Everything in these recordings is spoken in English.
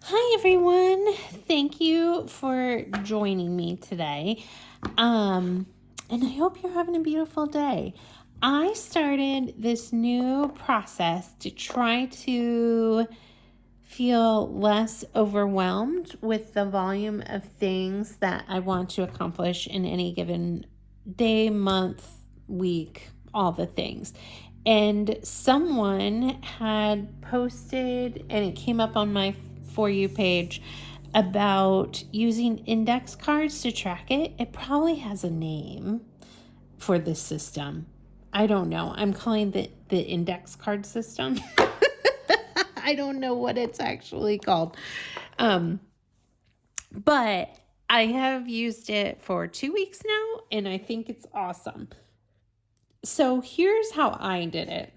Hi everyone. Thank you for joining me today. And I hope you're having a beautiful day. I started this new process to try to feel less overwhelmed with the volume of things that I want to accomplish in any given day, month, week, all the things. And someone had posted, and it came up on my For You page, about using index cards to track it. It probably has a name for this system. I don't know. I'm calling the index card system. I don't know what it's actually called. But I have used it for 2 weeks now, and I think it's awesome. So here's how I did it.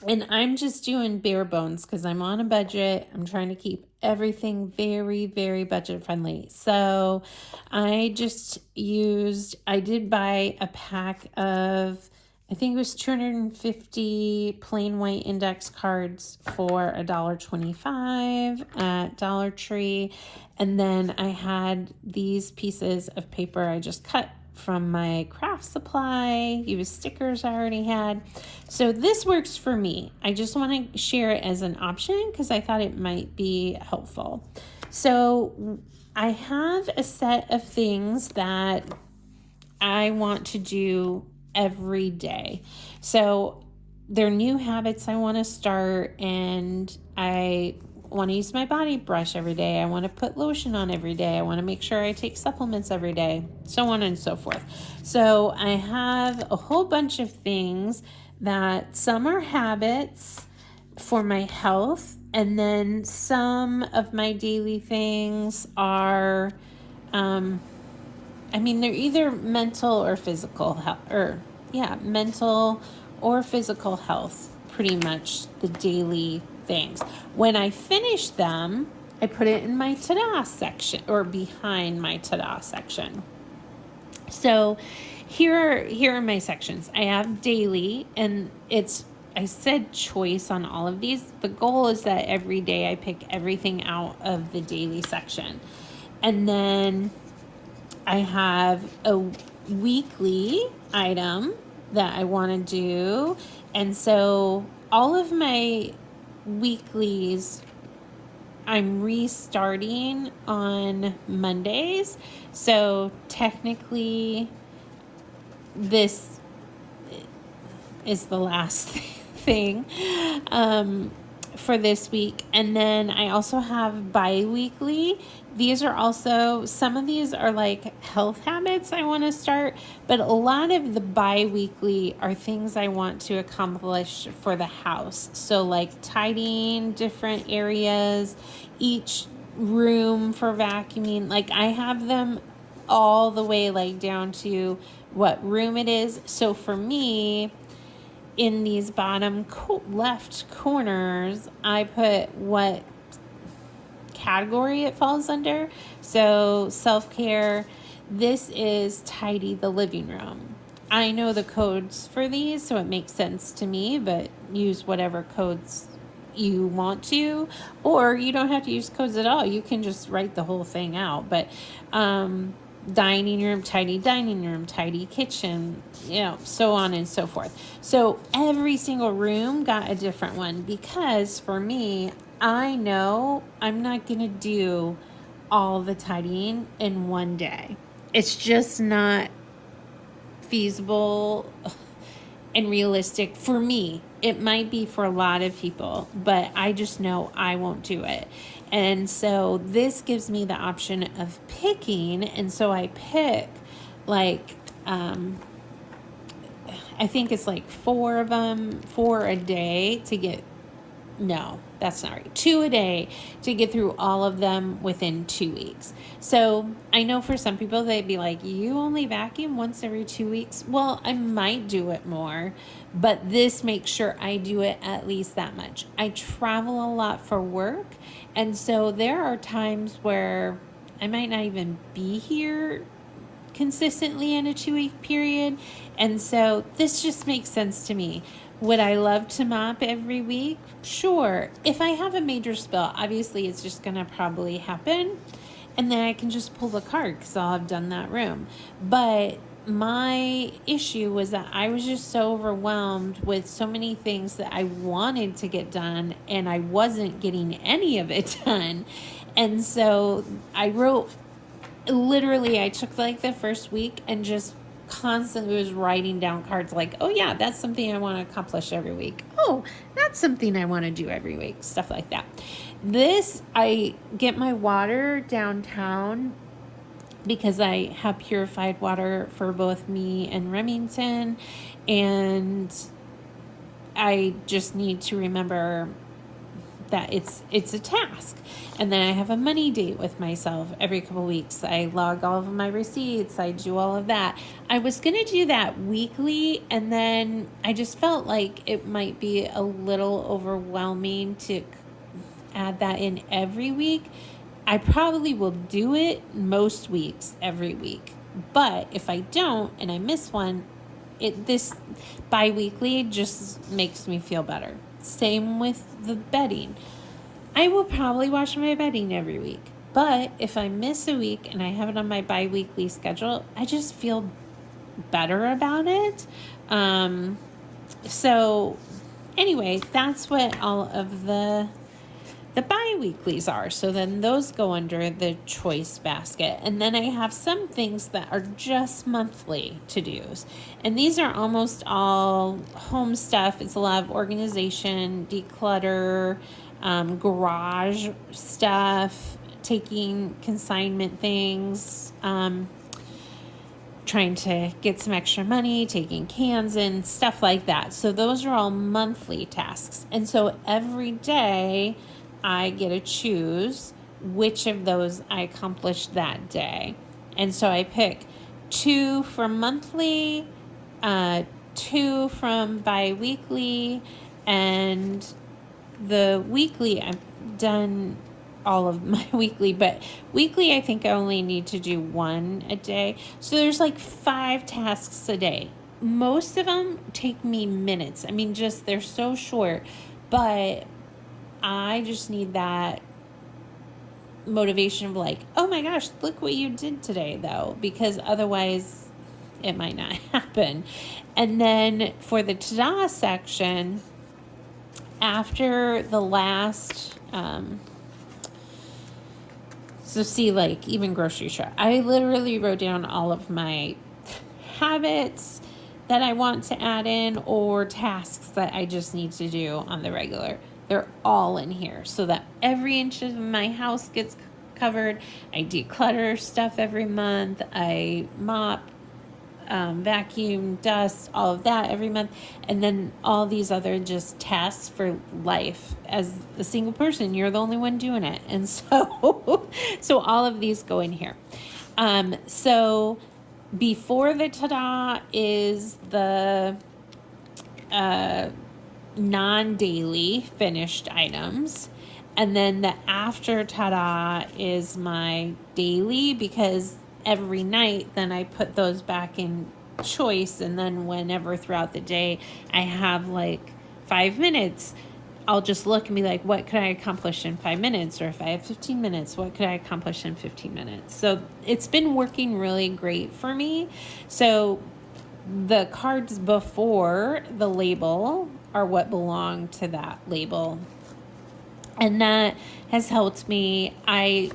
And I'm just doing bare bones because I'm on a budget. I'm trying to keep everything very, very budget friendly. So I did buy a pack of, I think it was 250 plain white index cards for $1.25 at Dollar Tree. And then I had these pieces of paper I just cut from my craft supply, used stickers I already had. So this works for me. I just want to share it as an option because I thought it might be helpful. So I have a set of things that I want to do every day. So they're new habits I want to start, and I want to use my body brush every day. I want to put lotion on every day. I want to make sure I take supplements every day, so on and so forth. So I have a whole bunch of things that some are habits for my health, and then some of my daily things are, they're either mental or physical health, mental or physical health, pretty much the daily things. When I finish them, I put it in my Tada section or behind my Tada section. So here are my sections. I have daily, and I said choice on all of these. The goal is that every day I pick everything out of the daily section. And then I have a weekly item that I want to do. And so all of my weeklies I'm restarting on Mondays. So technically this is the last thing for this week. And then I also have bi-weekly. These are also, some of these are like health habits I want to start, but a lot of the bi-weekly are things I want to accomplish for the house. So like tidying different areas, each room for vacuuming. Like I have them all the way like down to what room it is. So for me, in these bottom left corners, I put what category it falls under. So self-care, this is tidy the living room. I know the codes for these, so it makes sense to me, but use whatever codes you want to, or you don't have to use codes at all. You can just write the whole thing out. But dining room, tidy kitchen, so on and so forth. So every single room got a different one, because for me, I know I'm not going to do all the tidying in one day. It's just not feasible and realistic for me. It might be for a lot of people, but I just know I won't do it. And so this gives me the option of picking. And so I pick like, I think it's like 4 of them, 4 a day to get, no, that's not right, 2 a day to get through all of them within 2 weeks. So I know for some people, they'd be like, you only vacuum once every 2 weeks. Well, I might do it more, but this makes sure I do it at least that much. I travel a lot for work. And so there are times where I might not even be here consistently in a 2-week period. And so this just makes sense to me. Would I love to mop every week? Sure. If I have a major spill, obviously it's just going to probably happen. And then I can just pull the card because I'll have done that room. But my issue was that I was just so overwhelmed with so many things that I wanted to get done, and I wasn't getting any of it done. And so I wrote, literally, I took like the first week and just constantly was writing down cards like, oh yeah, that's something I want to accomplish every week. Oh, that's something I want to do every week. Stuff like that. I get my water downtown because I have purified water for both me and Remington, and I just need to remember that it's a task. And then I have a money date with myself every couple weeks. I log all of my receipts. I do all of that. I was going to do that weekly, and then I just felt like it might be a little overwhelming to add that in every week. I probably will do it most weeks, every week. But if I don't and I miss one, this bi-weekly just makes me feel better. Same with the bedding. I will probably wash my bedding every week. But if I miss a week and I have it on my bi-weekly schedule, I just feel better about it. So anyway, that's what all of the bi-weeklies are. So then those go under the choice basket. And then I have some things that are just monthly to-dos. And these are almost all home stuff. It's a lot of organization, declutter, garage stuff, taking consignment things, trying to get some extra money, taking cans in, stuff like that. So those are all monthly tasks. And so every day I get to choose which of those I accomplish that day. And so I pick 2 from monthly, 2 from bi-weekly, and the weekly, I've done all of my weekly, but weekly I think I only need to do 1 a day. So there's like 5 tasks a day. Most of them take me minutes. I mean, just they're so short, but I just need that motivation of like, oh my gosh, look what you did today though, because otherwise it might not happen. And then for the Tada section, after the last, so see, like even grocery shop, I literally wrote down all of my habits that I want to add in or tasks that I just need to do on the regular. They're all in here so that every inch of my house gets covered. I declutter stuff every month. I mop, vacuum, dust, all of that every month. And then all these other just tasks for life. As a single person, you're the only one doing it. And so, so all of these go in here. So before the Tada is the non-daily finished items, and then the after Tada is my daily, because every night then I put those back in choice, and then whenever throughout the day I have like 5 minutes, I'll just look and be like, what could I accomplish in 5 minutes? Or if I have 15 minutes, what could I accomplish in 15 minutes? So it's been working really great for me. So the cards before the label are what belong to that label. And that has helped me.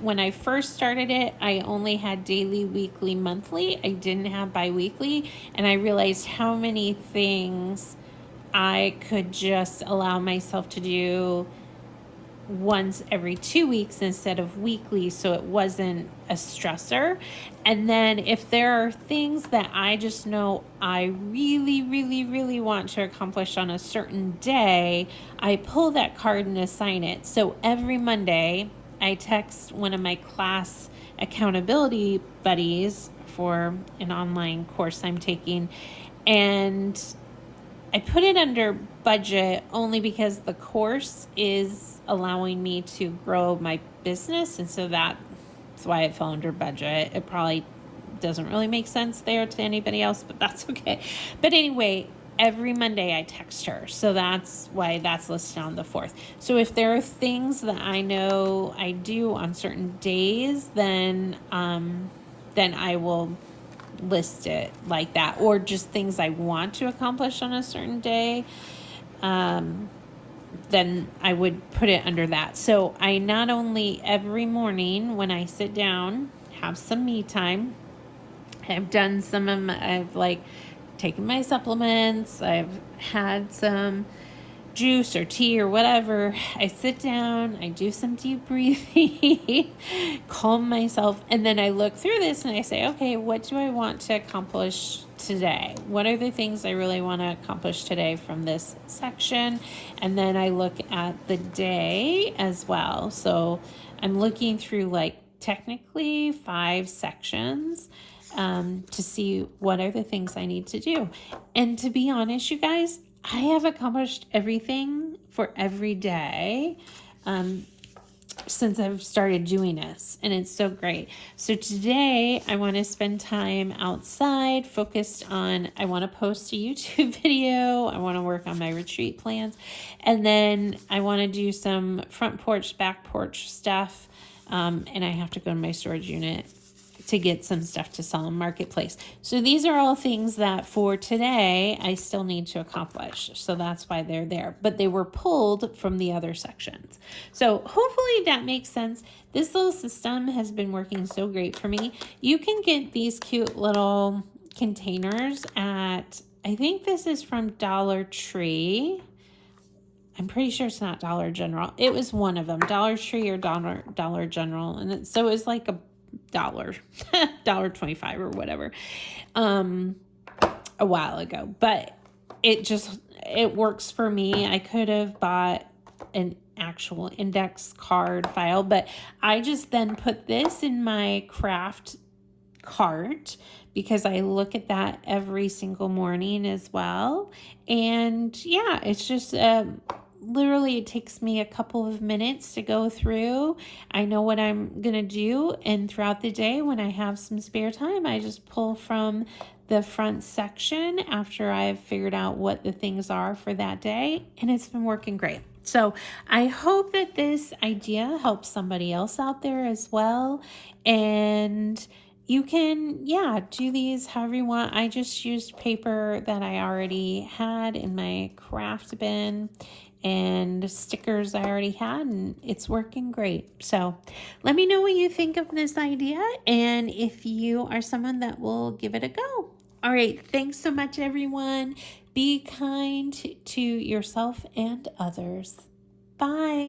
When I first started it, I only had daily, weekly, monthly. I didn't have bi-weekly. And I realized how many things I could just allow myself to do once every 2 weeks instead of weekly, so it wasn't a stressor. And then if there are things that I just know I really, really, really want to accomplish on a certain day, I pull that card and assign it. So every Monday, I text one of my class accountability buddies for an online course I'm taking, and I put it under budget only because the course is allowing me to grow my business. And so that's why it fell under budget. It probably doesn't really make sense there to anybody else, but that's okay. But anyway, every Monday I text her. So that's why that's listed on the 4th. So if there are things that I know I do on certain days, then I will list it like that, or just things I want to accomplish on a certain day. Then I would put it under that. So I not only every morning when I sit down, have some me time. I've done some of my, I've like taken my supplements. I've had some juice or tea or whatever. I sit down, I do some deep breathing, calm myself, and then I look through this and I say, okay, what do I want to accomplish today? What are the things I really want to accomplish today from this section? And then I look at the day as well. So I'm looking through like technically 5 sections to see what are the things I need to do. And to be honest, you guys, I have accomplished everything for every day since I've started doing this, and it's so great. So today I want to spend time outside focused on, I want to post a YouTube video, I want to work on my retreat plans, and then I want to do some front porch, back porch stuff, and I have to go to my storage unit to get some stuff to sell in Marketplace. So these are all things that for today I still need to accomplish. So that's why they're there, but they were pulled from the other sections. So hopefully that makes sense. This little system has been working so great for me. You can get these cute little containers at, I think this is from Dollar Tree. I'm pretty sure it's not Dollar General. It was one of them, Dollar Tree or Dollar General. And so it was like a $1.25 or whatever, a while ago, but it works for me. I could have bought an actual index card file, but I just then put this in my craft cart because I look at that every single morning as well. And yeah, it's just literally it takes me a couple of minutes to go through. I know what I'm gonna do, and throughout the day when I have some spare time, I just pull from the front section after I've figured out what the things are for that day, and it's been working great. So I hope that this idea helps somebody else out there as well. And you can, do these however you want. I just used paper that I already had in my craft bin and stickers I already had, and it's working great. So let me know what you think of this idea and if you are someone that will give it a go. All right, thanks so much, everyone. Be kind to yourself and others. Bye.